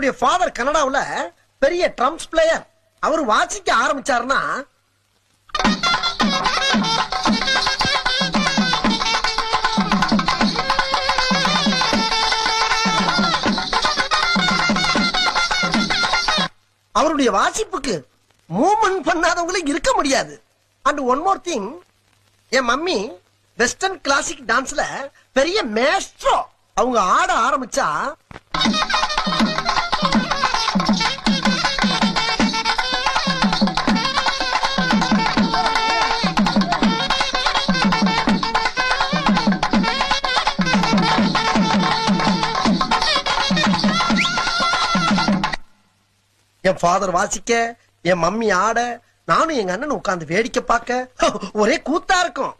Father கனடாவுல பெரிய drums player. அவர் வாசிக்க ஆரம்பிச்சாருன்னா அவருடைய வாசிப்புக்கு மூவ்மெண்ட் பண்ணாதவங்களும் இருக்க முடியாது. அண்ட் ஒன் மோர் திங், என் மம்மி வெஸ்டர்ன் கிளாசிக் டான்ஸ்ல பெரிய மேஸ்ட்ரோ. அவங்க ஆட ஆரம்பிச்சா என் ஃபாதர் வாசிக்க, என் மம்மி ஆட, நானும் எங்க அண்ணன் உட்கார்ந்து வேடிக்கை பார்க்க ஒரே கூத்தா இருக்கும்.